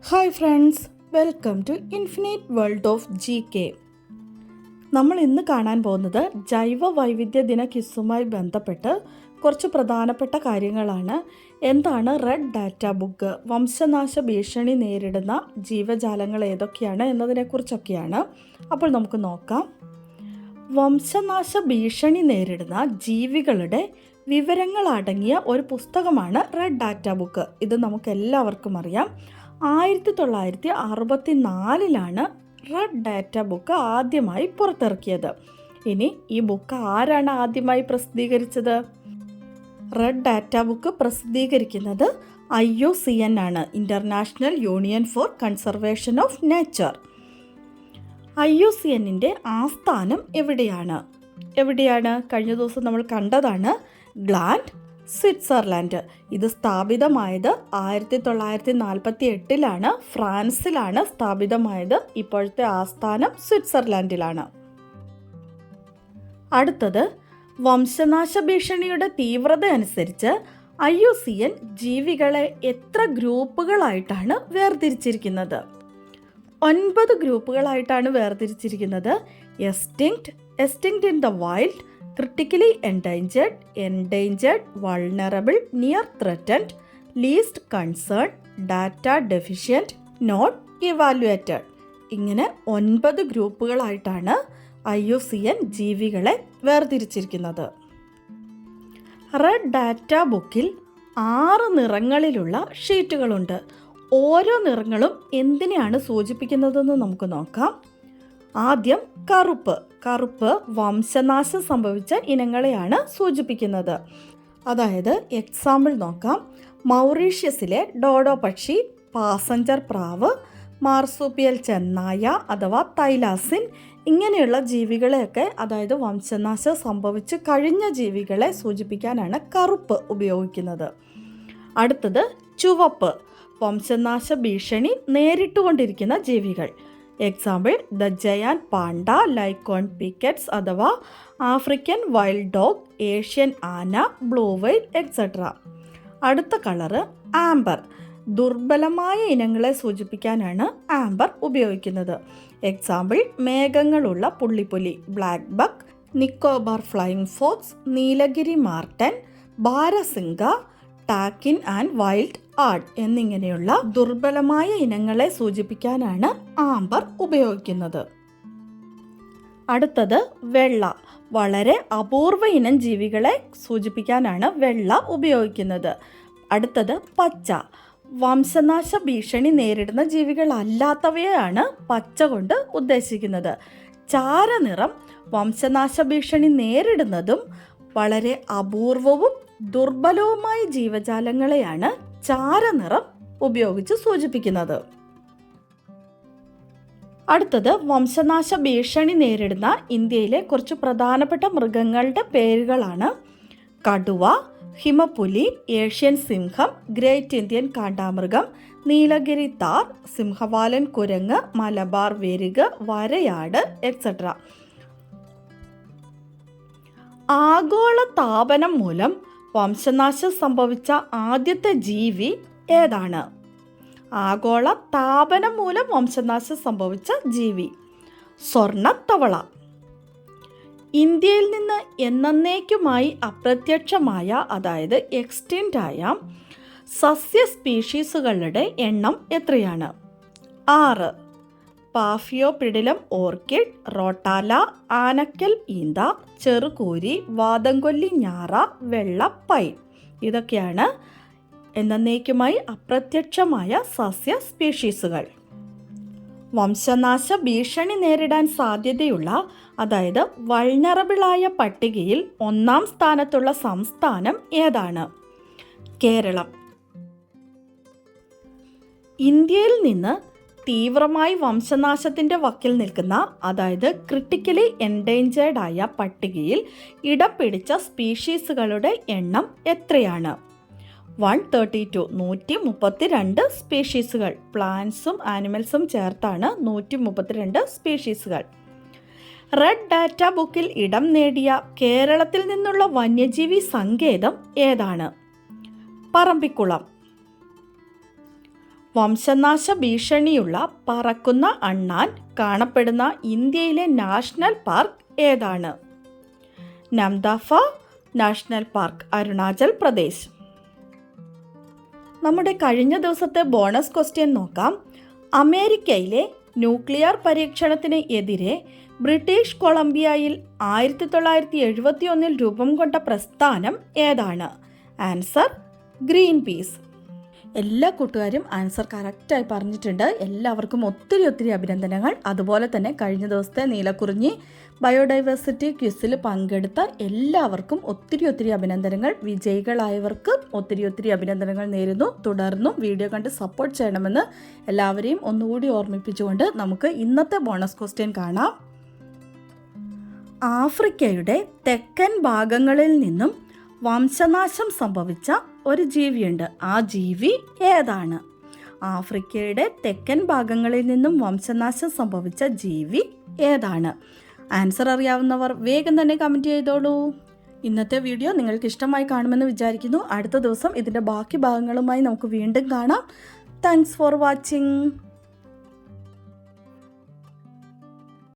Hi friends, welcome to infinite world of GK. നമ്മൾ ഇന്ന് കാണാൻ പോകുന്നത് ജൈവ വൈവിധ്യ ദിന ക്വിസുമായി ബന്ധപ്പെട്ട് കുറച്ച് പ്രധാനപ്പെട്ട കാര്യങ്ങളാണ്. എന്താണ് റെഡ് ഡാറ്റ ബുക്ക്, വംശനാശ ഭീഷണി നേരിടുന്ന ജീവജാലങ്ങൾ ഏതൊക്കെയാണ് എന്നതിനെക്കുറിച്ചൊക്കെയാണ്. അപ്പോൾ നമുക്ക് നോക്കാം. വംശനാശ ഭീഷണി നേരിടുന്ന ജീവികളുടെ വിവരങ്ങൾ അടങ്ങിയ ഒരു പുസ്തകമാണ് റെഡ് ഡാറ്റ ബുക്ക്. ഇത് നമുക്ക് എല്ലാവർക്കും അറിയാം. 1964 റെഡ് ഡാറ്റ ബുക്ക് ആദ്യമായി പുറത്തിറക്കിയത്. ഇനി ഈ ബുക്ക് ആരാണ് ആദ്യമായി പ്രസിദ്ധീകരിച്ചത്? റെഡ് ഡാറ്റ ബുക്ക് പ്രസിദ്ധീകരിക്കുന്നത് IUCN ആണ്, international union for conservation of nature. IUCNൻ്റെ ആസ്ഥാനം എവിടെയാണ്? കഴിഞ്ഞ ദിവസം നമ്മൾ കണ്ടതാണ്, ഗ്ലാൻഡ്, സ്വിറ്റ്സർലാൻഡ്. ഇത് സ്ഥാപിതമായത് 1948 ഫ്രാൻസിലാണ് സ്ഥാപിതമായത്. ഇപ്പോഴത്തെ ആസ്ഥാനം സ്വിറ്റ്സർലാൻഡിലാണ്. അടുത്തത്, വംശനാശ ഭീഷണിയുടെ തീവ്രത അനുസരിച്ച് IUCN ജീവികളെ എത്ര ഗ്രൂപ്പുകളായിട്ടാണ് വേർതിരിച്ചിരിക്കുന്നത്? 9 ഗ്രൂപ്പുകളായിട്ടാണ് വേർതിരിച്ചിരിക്കുന്നത്. Extinct in the wild, critically endangered, vulnerable, near threatened, least concerned, data deficient, not evaluated. ഇങ്ങനെ 9 ഗ്രൂപ്പുകളായിട്ടാണ് IUCN ജീവികളെ വേർതിരിച്ചിരിക്കുന്നത്. റെഡ് ഡാറ്റ ബുക്കിൽ 6 നിറങ്ങളിലുള്ള ഷീറ്റുകളുണ്ട്. ഓരോ നിറങ്ങളും എന്തിനെയാണ് സൂചിപ്പിക്കുന്നതെന്ന് നമുക്ക് നോക്കാം. ആദ്യം കറുപ്പ് വംശനാശം സംഭവിച്ച ഇനങ്ങളെയാണ് സൂചിപ്പിക്കുന്നത്. അതായത് എക്സാമ്പിൾ നോക്കാം. മൗറീഷ്യസിലെ ഡോഡോ പക്ഷി, പാസഞ്ചർ പ്രാവ്, മാർസുപ്പിയൽ ചെന്നായ അഥവാ തൈലാസിൻ, ഇങ്ങനെയുള്ള ജീവികളെയൊക്കെ, അതായത് വംശനാശം സംഭവിച്ച് കഴിഞ്ഞ ജീവികളെ സൂചിപ്പിക്കാനാണ് കറുപ്പ് ഉപയോഗിക്കുന്നത്. അടുത്തത് ചുവപ്പ്, വംശനാശ ഭീഷണി നേരിട്ടുകൊണ്ടിരിക്കുന്ന ജീവികൾ. Example the giant panda, Lycaon pictus അഥവാ ആഫ്രിക്കൻ വൈൽഡ് ഡോഗ്, ഏഷ്യൻ ആന, ബ്ലൂ വെയിൽ എക്സെട്ര. അടുത്ത കളറ് ആംബർ, ദുർബലമായ ഇനങ്ങളെ സൂചിപ്പിക്കാനാണ് ആംബർ ഉപയോഗിക്കുന്നത്. എക്സാമ്പിൾ മേഘങ്ങളുള്ള പുള്ളിപ്പുലി, blackbuck, Nicobar flying fox, Nilgiri marten, barasingha, takin and wild ass എന്നിങ്ങനെയുള്ള ദുർബലമായ ഇനങ്ങളെ സൂചിപ്പിക്കാനാണ് ആംബർ ഉപയോഗിക്കുന്നത്. അടുത്തത് വെള്ള, വളരെ അപൂർവ ഇനം ജീവികളെ സൂചിപ്പിക്കാനാണ് വെള്ള ഉപയോഗിക്കുന്നത്. അടുത്തത് പച്ച, വംശനാശ ഭീഷണി നേരിടുന്ന ജീവികളല്ലാത്തവയാണ് പച്ച കൊണ്ട് ഉദ്ദേശിക്കുന്നത്. ചാരനിറം വംശനാശ ഭീഷണി നേരിടുന്നതും വളരെ അപൂർവവും ദുർബലവുമായ ജീവജാലങ്ങളെയാണ് ചാരനിറം ഉപയോഗിച്ച് സൂചിപ്പിക്കുന്നത്. അടുത്തത്, വംശനാശ ഭീഷണി നേരിടുന്ന ഇന്ത്യയിലെ കുറച്ച് പ്രധാനപ്പെട്ട മൃഗങ്ങളുടെ പേരുകളാണ്. കടുവ, ഹിമപ്പുലി, ഏഷ്യൻ സിംഹം, ഗ്രേറ്റ് ഇന്ത്യൻ കാണ്ടാമൃഗം, നീലഗിരി താർ, സിംഹവാലൻ കുരങ്ങ്, മലബാർ വെരുക്, വരയാട് എക്സെട്ര. ആഗോള താപനം മൂലം വംശനാശം സംഭവിച്ച ആദ്യത്തെ ജീവി ഏതാണ്? ആഗോള താപനം മൂലം വംശനാശം സംഭവിച്ച ജീവി സ്വർണ്ണത്തവള. ഇന്ത്യയിൽ നിന്ന് എന്നേക്കുമായി അപ്രത്യക്ഷമായ, അതായത് എക്സ്റ്റിൻറ്റ് ആയ സസ്യ സ്പീഷീസുകളുടെ എണ്ണം എത്രയാണ്? 6. പാഫിയോപിഡിലം ഓർക്കിഡ്, റോട്ടാല, ആനക്കൽ ഈന്ത, ചെറുകൂരി, വാദംകൊല്ലി ഞാറ, വെള്ള പൈൻ. ഇതൊക്കെയാണ് എന്നേക്കുമായി അപ്രത്യക്ഷമായ സസ്യ സ്പീഷീസുകൾ. വംശനാശ ഭീഷണി നേരിടാൻ സാധ്യതയുള്ള, അതായത് വൾനറബിളായ പട്ടികയിൽ 1-ാം സ്ഥാനത്തുള്ള സംസ്ഥാനം ഏതാണ്? കേരളം. ഇന്ത്യയിൽ നിന്ന് തീവ്രമായി വംശനാശത്തിൻ്റെ വക്കിൽ നിൽക്കുന്ന, അതായത് ക്രിട്ടിക്കലി എൻഡേഞ്ചേർഡ് ആയ പട്ടികയിൽ ഇടം പിടിച്ച സ്പീഷീസുകളുടെ എണ്ണം എത്രയാണ്? 132, 132 സ്പീഷീസുകൾ. പ്ലാന്റ്സും ആനിമൽസും ചേർത്താണ് 132 സ്പീഷീസുകൾ. റെഡ് ഡാറ്റ ബുക്കിൽ ഇടം നേടിയ കേരളത്തിൽ നിന്നുള്ള വന്യജീവി സങ്കേതം ഏതാണ്? പറമ്പിക്കുളം. വംശനാശ ഭീഷണിയുള്ള പറക്കുന്ന അണ്ണാൻ കാണപ്പെടുന്ന ഇന്ത്യയിലെ നാഷണൽ പാർക്ക് ഏതാണ്? നംദാഫ നാഷണൽ പാർക്ക്, അരുണാചൽ പ്രദേശ്. നമ്മുടെ കഴിഞ്ഞ ദിവസത്തെ ബോണസ് ക്വസ്റ്റ്യൻ നോക്കാം. അമേരിക്കയിലെ ന്യൂക്ലിയർ പരീക്ഷണത്തിന് എതിരെ ബ്രിട്ടീഷ് കൊളംബിയയിൽ 1971 രൂപം കൊണ്ട പ്രസ്ഥാനം ഏതാണ്? Answer green peas. എല്ലാ കൂട്ടുകാരും ആൻസർ കറക്റ്റായി പറഞ്ഞിട്ടുണ്ട്. എല്ലാവർക്കും ഒത്തിരി അഭിനന്ദനങ്ങൾ. അതുപോലെ തന്നെ കഴിഞ്ഞ ദിവസത്തെ നീലക്കുറിഞ്ഞി ബയോഡൈവേഴ്സിറ്റി ക്വിസിൽ പങ്കെടുത്ത എല്ലാവർക്കും ഒത്തിരി അഭിനന്ദനങ്ങൾ. വിജയികളായവർക്ക് ഒത്തിരി അഭിനന്ദനങ്ങൾ നേരുന്നു. തുടർന്നും വീഡിയോ കണ്ട് സപ്പോർട്ട് ചെയ്യണമെന്ന് എല്ലാവരെയും ഒന്നുകൂടി ഓർമ്മിപ്പിച്ചുകൊണ്ട് നമുക്ക് ഇന്നത്തെ ബോണസ് ക്വസ്റ്റ്യൻ കാണാം. ആഫ്രിക്കയുടെ തെക്കൻ ഭാഗങ്ങളിൽ നിന്നും വംശനാശം സംഭവിച്ച ഒരു ജീവിയുണ്ട്. ആ ജീവി ഏതാണ്? ആഫ്രിക്കയുടെ തെക്കൻ ഭാഗങ്ങളിൽ നിന്നും വംശനാശം സംഭവിച്ച ജീവി ഏതാണ്? ആൻസർ അറിയാവുന്നവർ വേഗം തന്നെ കമൻറ്റ് ചെയ്തോളൂ. ഇന്നത്തെ വീഡിയോ നിങ്ങൾക്ക് ഇഷ്ടമായി കാണുമെന്ന് വിചാരിക്കുന്നു. അടുത്ത ദിവസം ഇതിൻ്റെ ബാക്കി ഭാഗങ്ങളുമായി നമുക്ക് വീണ്ടും കാണാം. Thanks for watching.